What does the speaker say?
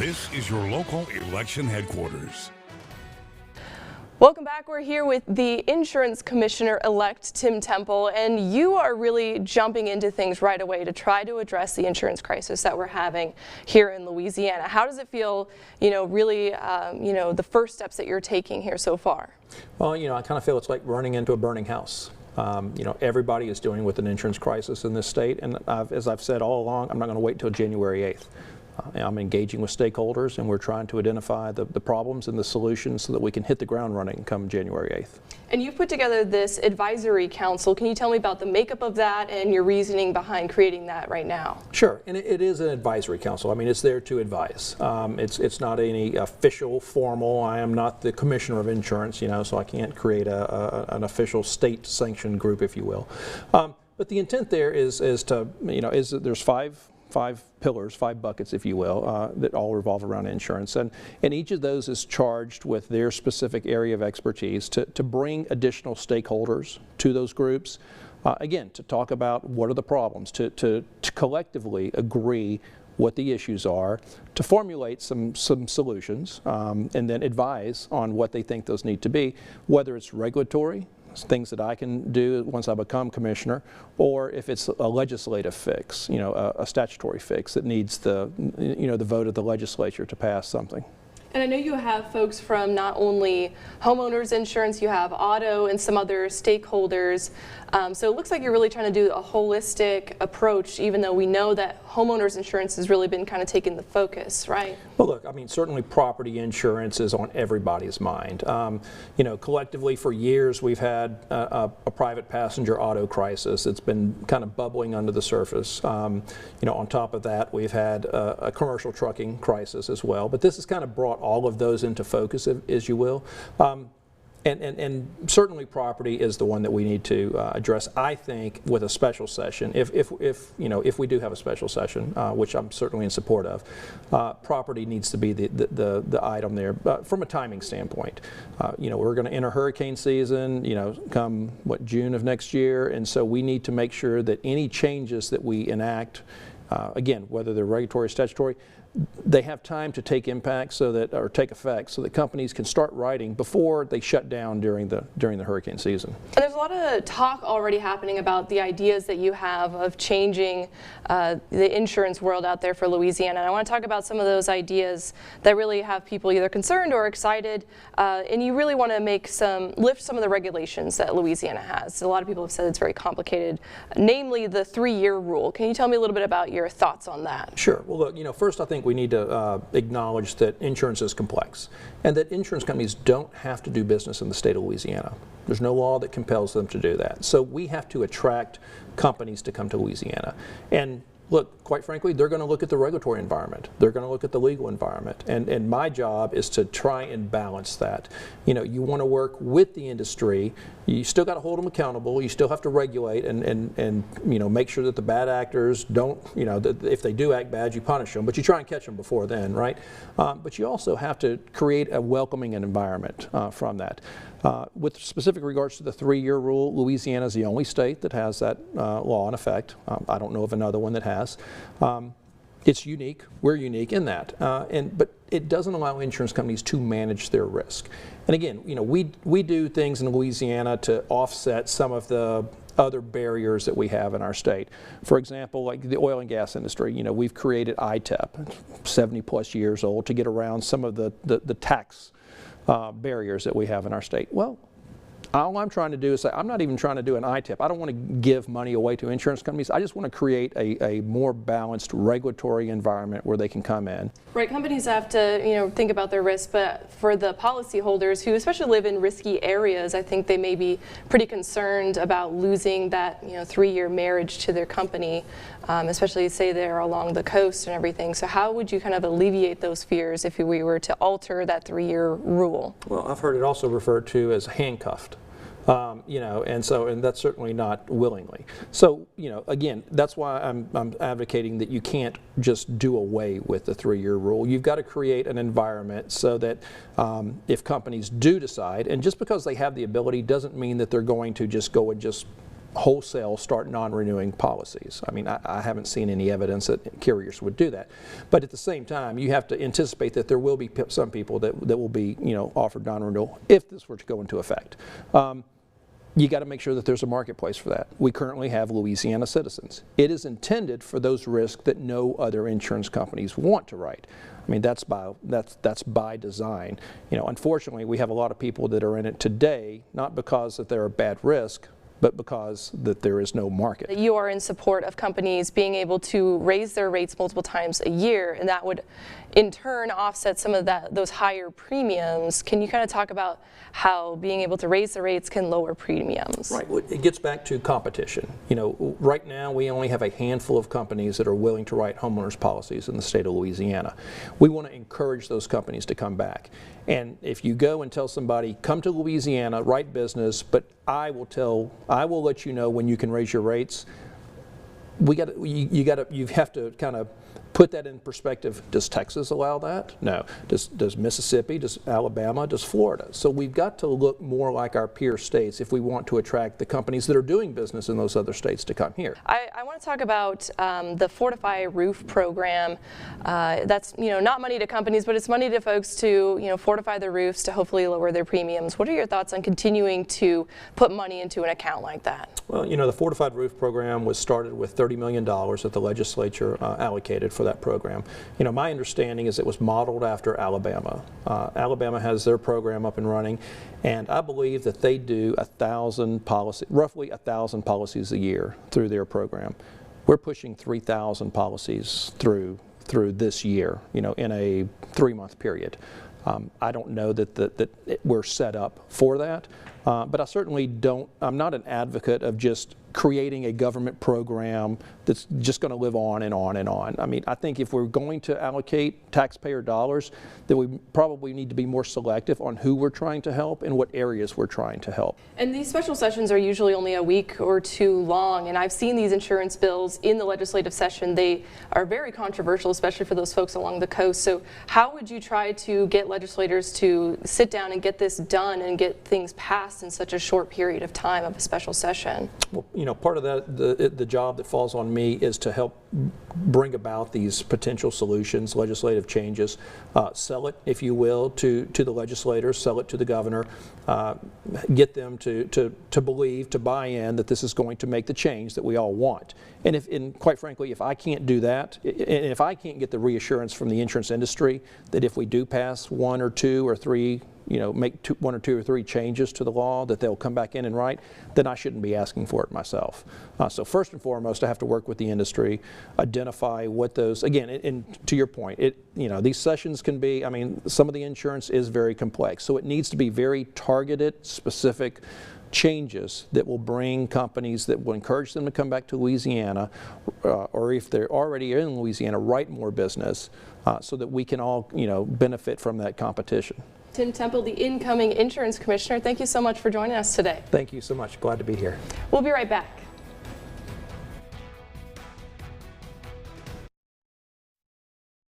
This is your local election headquarters. Welcome back. We're here with the Insurance Commissioner-elect, Tim Temple, and you are really jumping into things right away to try to address the insurance crisis that we're having here in Louisiana. How does it feel, really, the first steps that you're taking here so far? Well, I kind of feel it's like running into a burning house. Everybody is dealing with an insurance crisis in this state, and as I've said all along, I'm not going to wait until January 8th. I'm engaging with stakeholders, and we're trying to identify the problems and the solutions so that we can hit the ground running come January 8th. And you've put together this advisory council. Can you tell me about the makeup of that and your reasoning behind creating that right now? Sure, and it is an advisory council. I mean, it's there to advise. It's not any official, formal. I am not the commissioner of insurance, so I can't create an official state-sanctioned group, if you will. But the intent there is that there's five pillars, 5 buckets, if you will, that all revolve around insurance. And each of those is charged with their specific area of expertise to bring additional stakeholders to those groups. Again, to talk about what are the problems, to collectively agree what the issues are, to formulate some solutions, and then advise on what they think those need to be, whether it's regulatory, things that I can do once I become commissioner, or if it's a legislative fix, a statutory fix that needs the vote of the legislature to pass something. And I know you have folks from not only homeowners insurance, you have auto and some other stakeholders. So it looks like you're really trying to do a holistic approach, even though we know that homeowners insurance has really been kind of taking the focus, right? Well, look, I mean, certainly property insurance is on everybody's mind. Collectively for years we've had a private passenger auto crisis. It's been kind of bubbling under the surface. On top of that, we've had a commercial trucking crisis as well. But this has kind of brought all of those into focus, as you will. And certainly property is the one that we need to address, I think, with a special session. If we do have a special session, which I'm certainly in support of, property needs to be the item there from a timing standpoint. We're going to enter hurricane season, come June of next year, and so we need to make sure that any changes that we enact, again, whether they're regulatory or statutory, they have time to take effect so that companies can start writing before they shut down during the hurricane season. And there's a lot of talk already happening about the ideas that you have of changing the insurance world out there for Louisiana. And I want to talk about some of those ideas that really have people either concerned or excited. And you really want to lift some of the regulations that Louisiana has. A lot of people have said it's very complicated, namely the 3-year rule. Can you tell me a little bit about your thoughts on that? Sure. Well, look, first I think we need to acknowledge that insurance is complex and that insurance companies don't have to do business in the state of Louisiana. There's no law that compels them to do that. So we have to attract companies to come to Louisiana. And look, quite frankly, they're going to look at the regulatory environment. They're going to look at the legal environment. And my job is to try and balance that. You want to work with the industry. You still got to hold them accountable. You still have to regulate and make sure that the bad actors don't, that if they do act bad, you punish them. But you try and catch them before then, right? But you also have to create a welcoming environment from that. With specific regards to the 3-year rule, Louisiana is the only state that has that law in effect. I don't know of another one that has. It's unique. We're unique in that. But it doesn't allow insurance companies to manage their risk. And again, we do things in Louisiana to offset some of the other barriers that we have in our state. For example, like the oil and gas industry, we've created ITEP, 70 plus years old, to get around some of the tax barriers that we have in our state. Well, all I'm trying to do is say, I'm not even trying to do an ITIP. I don't want to give money away to insurance companies. I just want to create a more balanced regulatory environment where they can come in. Right, companies have to think about their risk, but for the policyholders who especially live in risky areas, I think they may be pretty concerned about losing that 3-year marriage to their company, especially say they're along the coast and everything. So how would you kind of alleviate those fears if we were to alter that 3-year rule? Well, I've heard it also referred to as handcuffed. And that's certainly not willingly. So, again, that's why I'm advocating that you can't just do away with the 3-year rule. You've got to create an environment so that if companies do decide, and just because they have the ability doesn't mean that they're going to just go and just wholesale start non-renewing policies. I mean, I haven't seen any evidence that carriers would do that. But at the same time, you have to anticipate that there will be some people that will be, offered non-renewal if this were to go into effect. You got to make sure that there's a marketplace for that. We currently have Louisiana Citizens. It is intended for those risks that no other insurance companies want to write. I mean, that's by design. Unfortunately, we have a lot of people that are in it today, not because that they're a bad risk, but because that there is no market. You are in support of companies being able to raise their rates multiple times a year, and that would in turn offset some of those higher premiums. Can you kind of talk about how being able to raise the rates can lower premiums? Right. Well, it gets back to competition. Right now we only have a handful of companies that are willing to write homeowners policies in the state of Louisiana. We want to encourage those companies to come back. And if you go and tell somebody, come to Louisiana, write business, but I will let you know when you can raise your rates. You have to kind of put that in perspective. Does Texas allow that? No. Does Mississippi? Does Alabama? Does Florida? So we've got to look more like our peer states if we want to attract the companies that are doing business in those other states to come here. I want to talk about the Fortify Roof program. That's not money to companies, but it's money to folks to fortify their roofs to hopefully lower their premiums. What are your thoughts on continuing to put money into an account like that? Well, the Fortified Roof program was started with $30 million that the legislature allocated for that program. My understanding is it was modeled after Alabama. Alabama has their program up and running, and I believe that they do roughly 1,000 policies a year through their program. We're pushing 3,000 policies through this year, in a 3-month period. I don't know that we're set up for that, but I certainly I'm not an advocate of just creating a government program that's just going to live on and on and on. I mean, I think if we're going to allocate taxpayer dollars, then we probably need to be more selective on who we're trying to help and what areas we're trying to help. And these special sessions are usually only a week or two long, and I've seen these insurance bills in the legislative session. They are very controversial, especially for those folks along the coast. So how would you try to get legislators to sit down and get this done and get things passed in such a short period of time of a special session? Well, part of the job that falls on me is to help bring about these potential solutions, legislative changes, sell it, if you will, to the legislators, sell it to the governor, get them to believe, to buy in that this is going to make the change that we all want. And quite frankly, if I can't do that, and if I can't get the reassurance from the insurance industry that if we do pass one or two or three, make one or two or three changes to the law that they'll come back in and write, then I shouldn't be asking for it myself. So first and foremost, I have to work with the industry, identify what those, again, and to your point, these sessions can be, some of the insurance is very complex, so it needs to be very targeted, specific changes that will bring companies, that will encourage them to come back to Louisiana, or if they're already in Louisiana, write more business, so that we can all, benefit from that competition. Tim Temple, the incoming insurance commissioner, thank you so much for joining us today. Thank you so much. Glad to be here. We'll be right back.